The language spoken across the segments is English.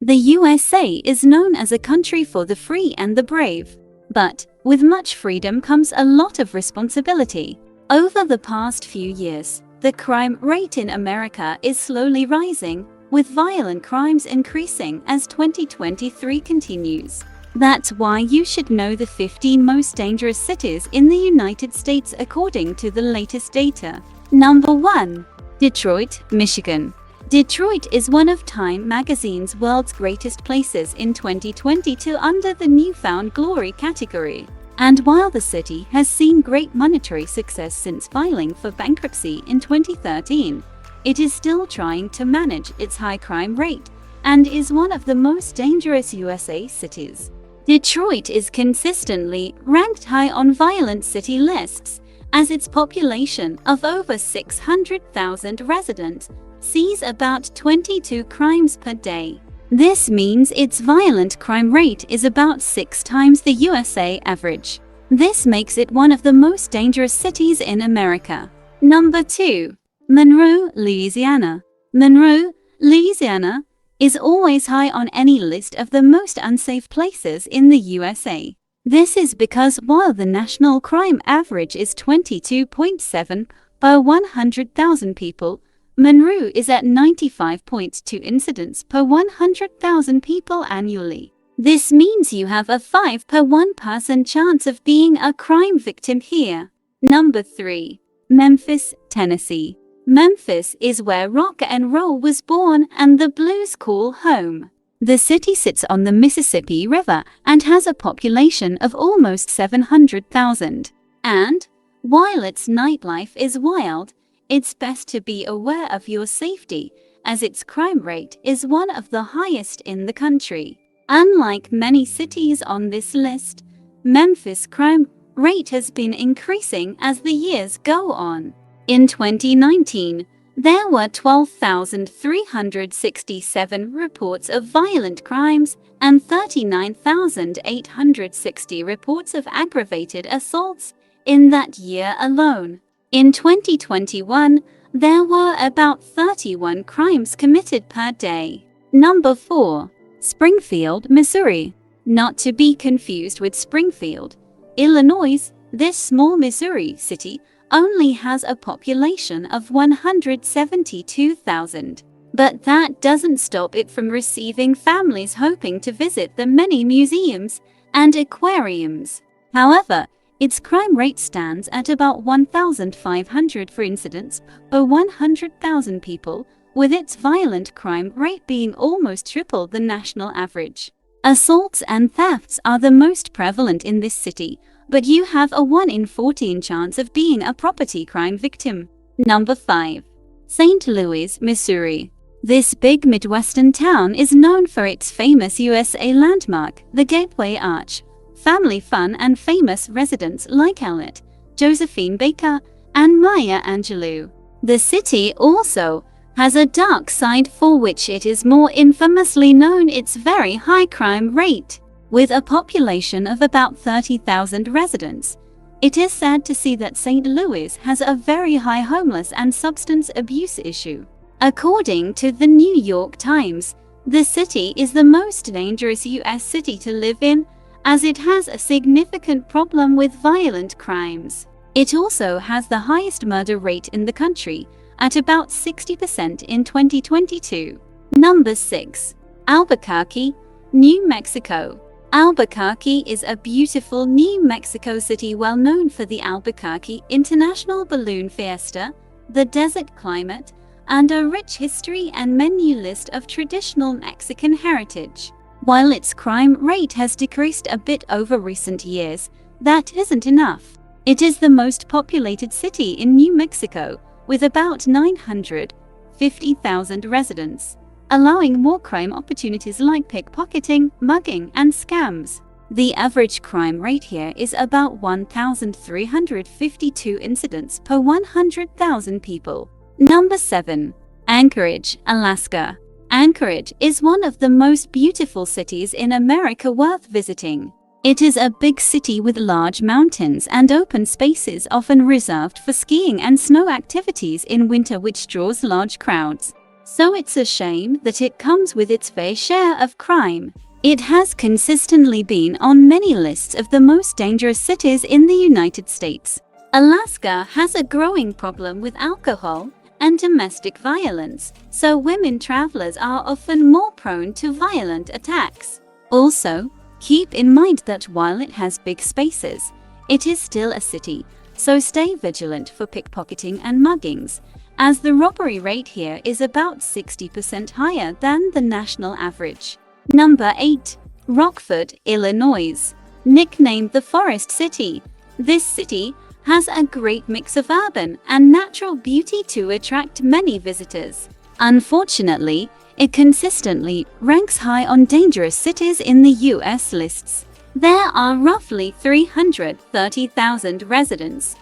The USA is known as a country for the free and the brave. But with much freedom comes a lot of responsibility. Over the past few years, the crime rate in America is slowly rising, with violent crimes increasing as 2023 continues. That's why you should know the 15 most dangerous cities in the United States according to the latest data. Number 1. Detroit, Michigan. Detroit is one of Time magazine's world's greatest places in 2022 under the Newfound Glory category. And while the city has seen great monetary success since filing for bankruptcy in 2013, it is still trying to manage its high crime rate and is one of the most dangerous USA cities. Detroit is consistently ranked high on violent city lists, as its population of over 600,000 residents sees about 22 crimes per day. This means its violent crime rate is about 6 times the USA average. This makes it one of the most dangerous cities in America. Number 2. Monroe, Louisiana. Monroe, Louisiana is always high on any list of the most unsafe places in the USA. This is because while the national crime average is 22.7 per 100,000 people, Monroe is at 95.2 incidents per 100,000 people annually. This means you have a 5 per 1% chance of being a crime victim here. Number 3. Memphis, Tennessee. Memphis is where rock and roll was born and the blues call home. The city sits on the Mississippi River and has a population of almost 700,000. And, while its nightlife is wild, it's best to be aware of your safety, as its crime rate is one of the highest in the country. Unlike many cities on this list, Memphis' crime rate has been increasing as the years go on. In 2019, there were 12,367 reports of violent crimes and 39,860 reports of aggravated assaults in that year alone. In 2021, there were about 31 crimes committed per day. Number 4. Springfield, Missouri. Not to be confused with Springfield, Illinois, this small Missouri city only has a population of 172,000. But that doesn't stop it from receiving families hoping to visit the many museums and aquariums. However, its crime rate stands at about 1,500 for incidents per 100,000 people, with its violent crime rate being almost triple the national average. Assaults and thefts are the most prevalent in this city, but you have a 1 in 14 chance of being a property crime victim. Number 5. St. Louis, Missouri. This big Midwestern town is known for its famous USA landmark, the Gateway Arch, family fun and famous residents like Elliot, Josephine Baker, and Maya Angelou. The city also has a dark side for which it is more infamously known: its very high crime rate. With a population of about 30,000 residents, it is sad to see that St. Louis has a very high homeless and substance abuse issue. According to the New York Times, the city is the most dangerous U.S. city to live in, as it has a significant problem with violent crimes. It also has the highest murder rate in the country, at about 60% in 2022. Number 6. Albuquerque, New Mexico. Albuquerque is a beautiful New Mexico city well known for the Albuquerque International Balloon Fiesta, the desert climate, and a rich history and menu list of traditional Mexican heritage. While its crime rate has decreased a bit over recent years, that isn't enough. It is the most populated city in New Mexico, with about 950,000 residents, allowing more crime opportunities like pickpocketing, mugging, and scams. The average crime rate here is about 1,352 incidents per 100,000 people. Number 7. Anchorage, Alaska. Anchorage is one of the most beautiful cities in America worth visiting. It is a big city with large mountains and open spaces often reserved for skiing and snow activities in winter, which draws large crowds. So it's a shame that it comes with its fair share of crime. It has consistently been on many lists of the most dangerous cities in the United States. Alaska has a growing problem with alcohol and domestic violence, so women travelers are often more prone to violent attacks. Also, keep in mind that while it has big spaces, it is still a city, so stay vigilant for pickpocketing and muggings, as the robbery rate here is about 60% higher than the national average. Number 8. Rockford, Illinois. Nicknamed the Forest City, this city has a great mix of urban and natural beauty to attract many visitors. Unfortunately, it consistently ranks high on dangerous cities in the US lists. There are roughly 330,000 residents,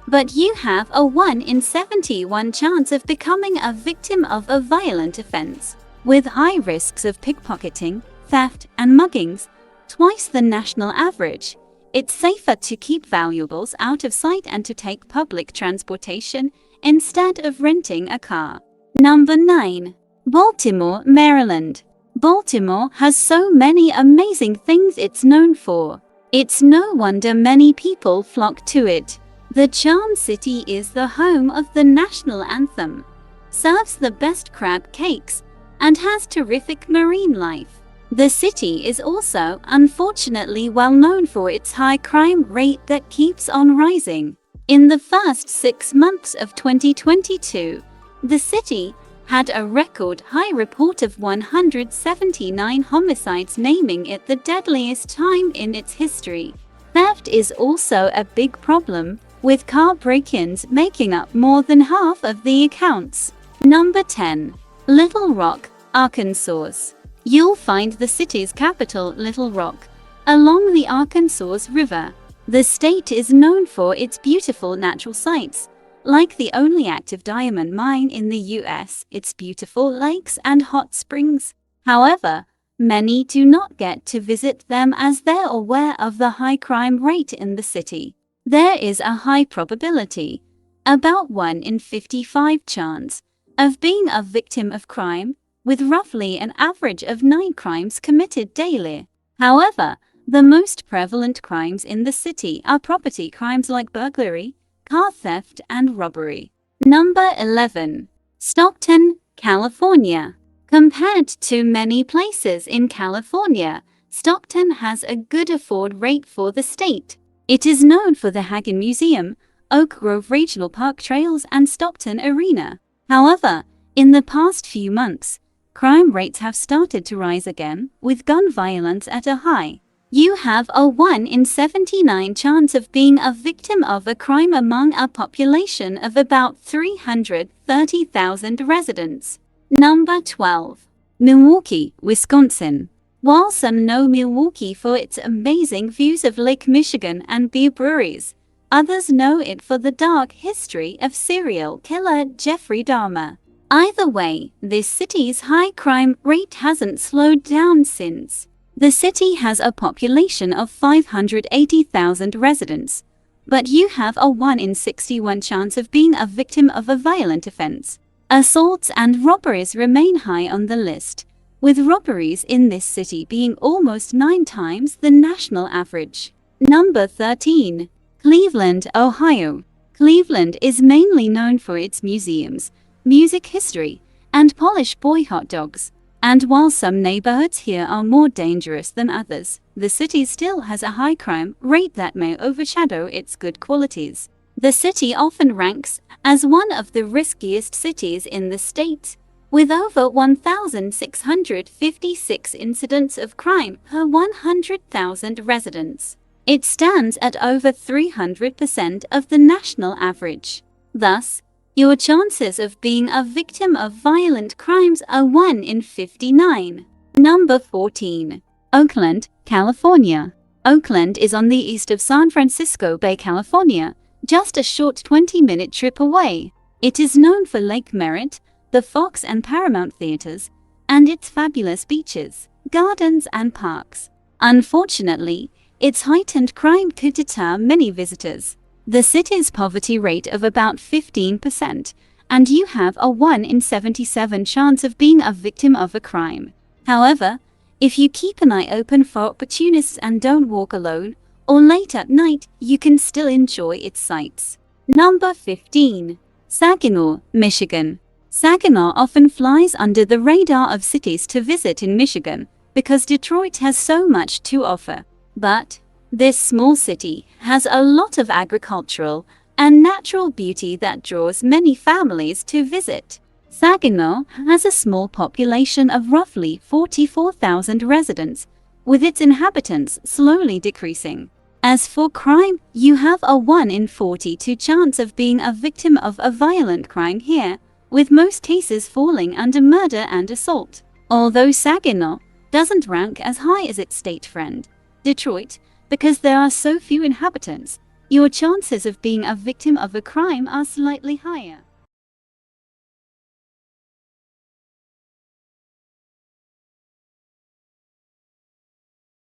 but you have a 1 in 71 chance of becoming a victim of a violent offense, with high risks of pickpocketing, theft, and muggings, twice the national average. It's safer to keep valuables out of sight and to take public transportation instead of renting a car. Number 9. Baltimore, Maryland. Baltimore has so many amazing things it's known for. It's no wonder many people flock to it. The Charm City is the home of the national anthem, serves the best crab cakes, and has terrific marine life. The city is also, unfortunately, well known for its high crime rate that keeps on rising. In the first 6 months of 2022, the city had a record high report of 179 homicides, naming it the deadliest time in its history. Theft is also a big problem, with car break-ins making up more than half of the accounts. Number 10. Little Rock, Arkansas. You'll find the city's capital, Little Rock, along the Arkansas River. The state is known for its beautiful natural sights, like the only active diamond mine in the US, its beautiful lakes and hot springs. However, many do not get to visit them as they're aware of the high crime rate in the city. There is a high probability, about 1 in 55 chance, of being a victim of crime, with roughly an average of 9 crimes committed daily. However, the most prevalent crimes in the city are property crimes like burglary, car theft, and robbery. Number 11. Stockton, California. Compared to many places in California, Stockton has a good afford rate for the state. It is known for the Hagen Museum, Oak Grove Regional Park Trails, and Stockton Arena. However, in the past few months, crime rates have started to rise again, with gun violence at a high. You have a 1 in 79 chance of being a victim of a crime among a population of about 330,000 residents. Number 12. Milwaukee, Wisconsin. While some know Milwaukee for its amazing views of Lake Michigan and beer breweries, others know it for the dark history of serial killer Jeffrey Dahmer. Either way, this city's high crime rate hasn't slowed down since. The city has a population of 580,000 residents, but you have a 1 in 61 chance of being a victim of a violent offense. Assaults and robberies remain high on the list, with robberies in this city being almost 9 times the national average. Number 13. Cleveland, Ohio. Cleveland is mainly known for its museums, music history, and Polish boy hot dogs. And while some neighborhoods here are more dangerous than others, the city still has a high crime rate that may overshadow its good qualities. The city often ranks as one of the riskiest cities in the state, with over 1,656 incidents of crime per 100,000 residents. It stands at over 300% of the national average. Thus, your chances of being a victim of violent crimes are 1 in 59. Number 14. Oakland, California. Oakland is on the east of San Francisco Bay, California, just a short 20-minute trip away. It is known for Lake Merritt, the Fox and Paramount theaters, and its fabulous beaches, gardens, and parks. Unfortunately, its heightened crime could deter many visitors. The city's poverty rate of about 15% and you have a 1 in 77 chance of being a victim of a crime. However, if you keep an eye open for opportunists and don't walk alone or late at night, you can still enjoy its sights. Number 15. Saginaw, Michigan. Saginaw often flies under the radar of cities to visit in Michigan because Detroit has so much to offer. But this small city has a lot of agricultural and natural beauty that draws many families to visit. Saginaw has a small population of roughly 44,000 residents, with its inhabitants slowly decreasing. As for crime, you have a 1 in 42 chance of being a victim of a violent crime here, with most cases falling under murder and assault. Although Saginaw doesn't rank as high as its state friend, Detroit, because there are so few inhabitants, your chances of being a victim of a crime are slightly higher.